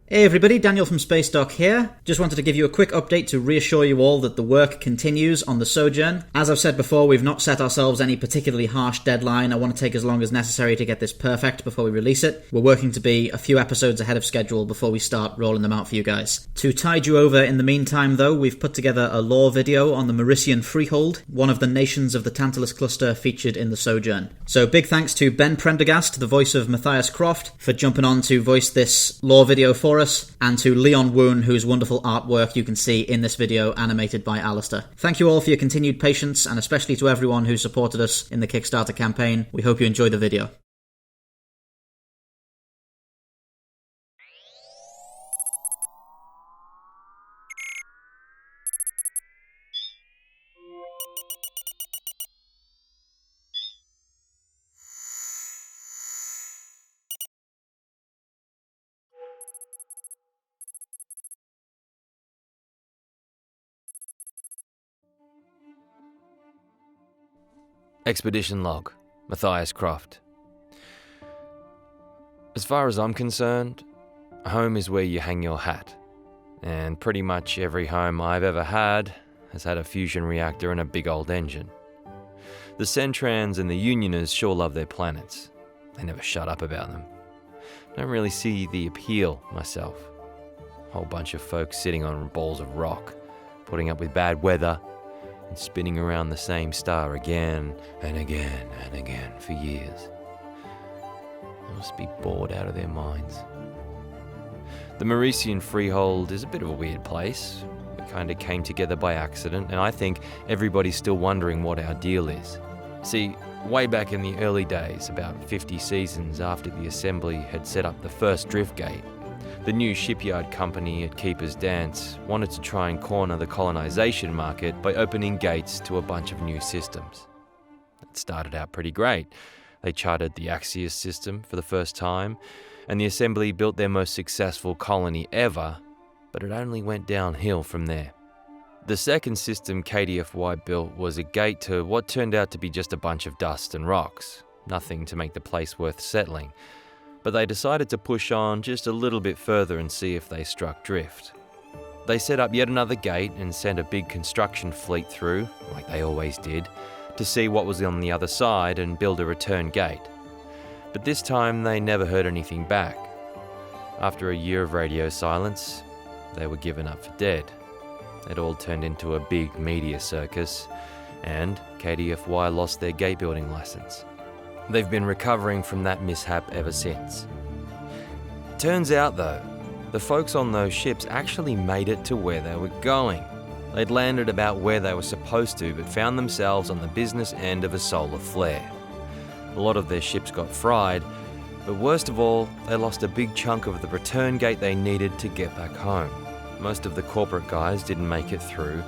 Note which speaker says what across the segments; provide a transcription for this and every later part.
Speaker 1: Hey everybody, Daniel from Spacedock here. Just wanted to give you a quick update to reassure you all that the work continues on the Sojourn. As I've said before, we've not set ourselves any particularly harsh deadline. I want to take as long as necessary to get this perfect before we release it. We're working to be a few episodes ahead of schedule before we start rolling them out for you guys. To tide you over in the meantime though, we've put together a lore video on the Merician Freehold, one of the nations of the Tantalus cluster featured in the Sojourn. So big thanks to Prendergast, the voice of Mathias Croft, for jumping on to voice this lore video for us, and to Woon, whose wonderful artwork you can see in this video animated by Alasdair. Thank you all for your continued patience, and especially to everyone who supported us in the Kickstarter campaign. We hope you enjoy the video.
Speaker 2: Expedition Log, Mathias Croft. As far as I'm concerned, a home is where you hang your hat, and pretty much every home I've ever had has had a fusion reactor and a big old engine. The Centrans and the Unioners sure love their planets. They never shut up about them. Don't really see the appeal myself. Whole bunch of folks sitting on balls of rock, putting up with bad weather, and spinning around the same star again and again and again for years. They must be bored out of their minds. The Merician Freehold is a bit of a weird place. We kind of came together by accident, and I think everybody's still wondering what our deal is. See, way back in the early days, about 50 seasons after the Assembly had set up the first drift gate, the new shipyard company at Keeper's Dance wanted to try and corner the colonization market by opening gates to a bunch of new systems. It started out pretty great. They charted the Axios system for the first time, and the Assembly built their most successful colony ever, but it only went downhill from there. The second system KDFY built was a gate to what turned out to be just a bunch of dust and rocks, nothing to make the place worth settling. But they decided to push on just a little bit further and see if they struck drift. They set up yet another gate and sent a big construction fleet through, like they always did, to see what was on the other side and build a return gate. But this time they never heard anything back. After a year of radio silence, they were given up for dead. It all turned into a big media circus, and KDFY lost their gate building license. They've been recovering from that mishap ever since. Turns out though, the folks on those ships actually made it to where they were going. They'd landed about where they were supposed to, but found themselves on the business end of a solar flare. A lot of their ships got fried, but worst of all, they lost a big chunk of the return gate they needed to get back home. Most of the corporate guys didn't make it through,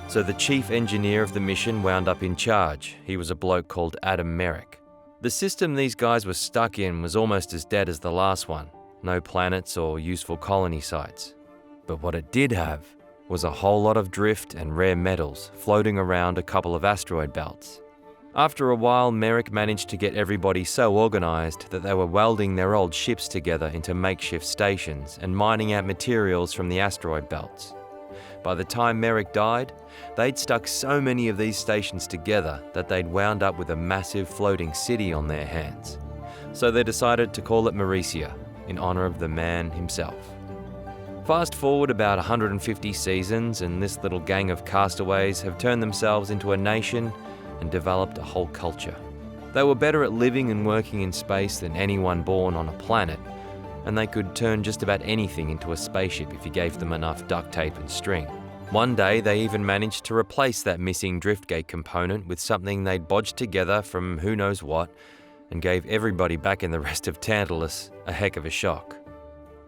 Speaker 2: so the chief engineer of the mission wound up in charge. He was a bloke called Adam Merrick. The system these guys were stuck in was almost as dead as the last one. No planets or useful colony sites. But what it did have was a whole lot of drift and rare metals floating around a couple of asteroid belts. After a while, Merrick managed to get everybody so organised that they were welding their old ships together into makeshift stations and mining out materials from the asteroid belts. By the time Merrick died, they'd stuck so many of these stations together that they'd wound up with a massive floating city on their hands. So they decided to call it Mercia, in honour of the man himself. Fast forward about 150 seasons, and this little gang of castaways have turned themselves into a nation and developed a whole culture. They were better at living and working in space than anyone born on a planet, and they could turn just about anything into a spaceship if you gave them enough duct tape and string. One day they even managed to replace that missing driftgate component with something they'd bodged together from who knows what, and gave everybody back in the rest of Tantalus a heck of a shock.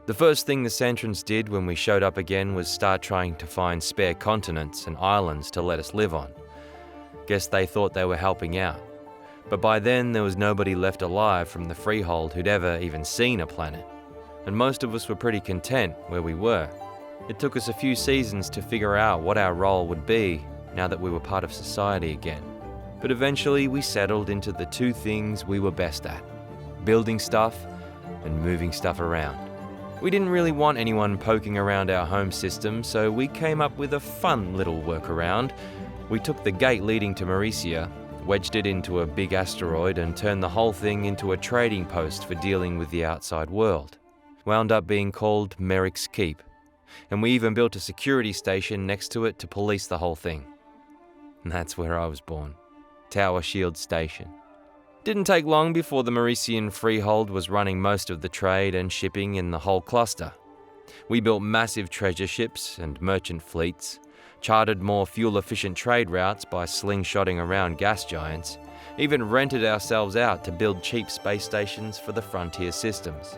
Speaker 2: The first thing the Centrans did when we showed up again was start trying to find spare continents and islands to let us live on. Guess they thought they were helping out. But by then there was nobody left alive from the Freehold who'd ever even seen a planet. And most of us were pretty content where we were. It took us a few seasons to figure out what our role would be now that we were part of society again. But eventually we settled into the two things we were best at: building stuff and moving stuff around. We didn't really want anyone poking around our home system, so we came up with a fun little workaround. We took the gate leading to Merician, wedged it into a big asteroid, and turned the whole thing into a trading post for dealing with the outside world. Wound up being called Merrick's Keep, and we even built a security station next to it to police the whole thing. And that's where I was born, Tower Shield Station. Didn't take long before the Merician Freehold was running most of the trade and shipping in the whole cluster. We built massive treasure ships and merchant fleets, chartered more fuel-efficient trade routes by slingshotting around gas giants, even rented ourselves out to build cheap space stations for the frontier systems.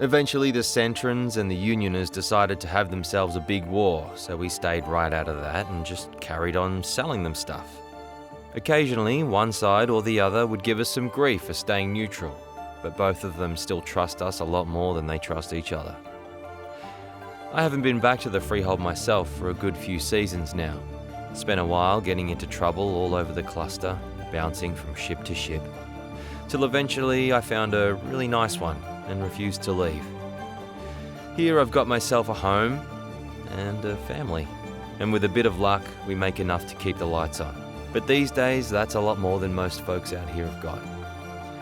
Speaker 2: Eventually, the Centrans and the Unioners decided to have themselves a big war, so we stayed right out of that and just carried on selling them stuff. Occasionally, one side or the other would give us some grief for staying neutral, but both of them still trust us a lot more than they trust each other. I haven't been back to the Freehold myself for a good few seasons now. Spent a while getting into trouble all over the cluster, bouncing from ship to ship, till eventually I found a really nice one and refused to leave. Here I've got myself a home and a family, and with a bit of luck we make enough to keep the lights on. But these days that's a lot more than most folks out here have got.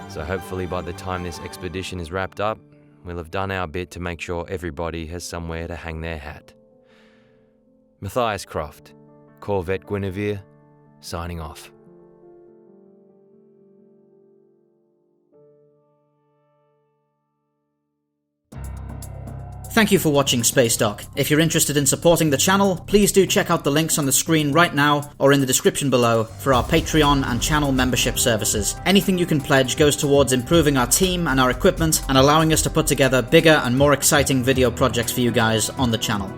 Speaker 2: So hopefully by the time this expedition is wrapped up, we'll have done our bit to make sure everybody has somewhere to hang their hat. Mathias Croft, Corvette Guinevere, signing off.
Speaker 1: Thank you for watching Spacedock. If you're interested in supporting the channel, please do check out the links on the screen right now or in the description below for our Patreon and channel membership services. Anything you can pledge goes towards improving our team and our equipment and allowing us to put together bigger and more exciting video projects for you guys on the channel.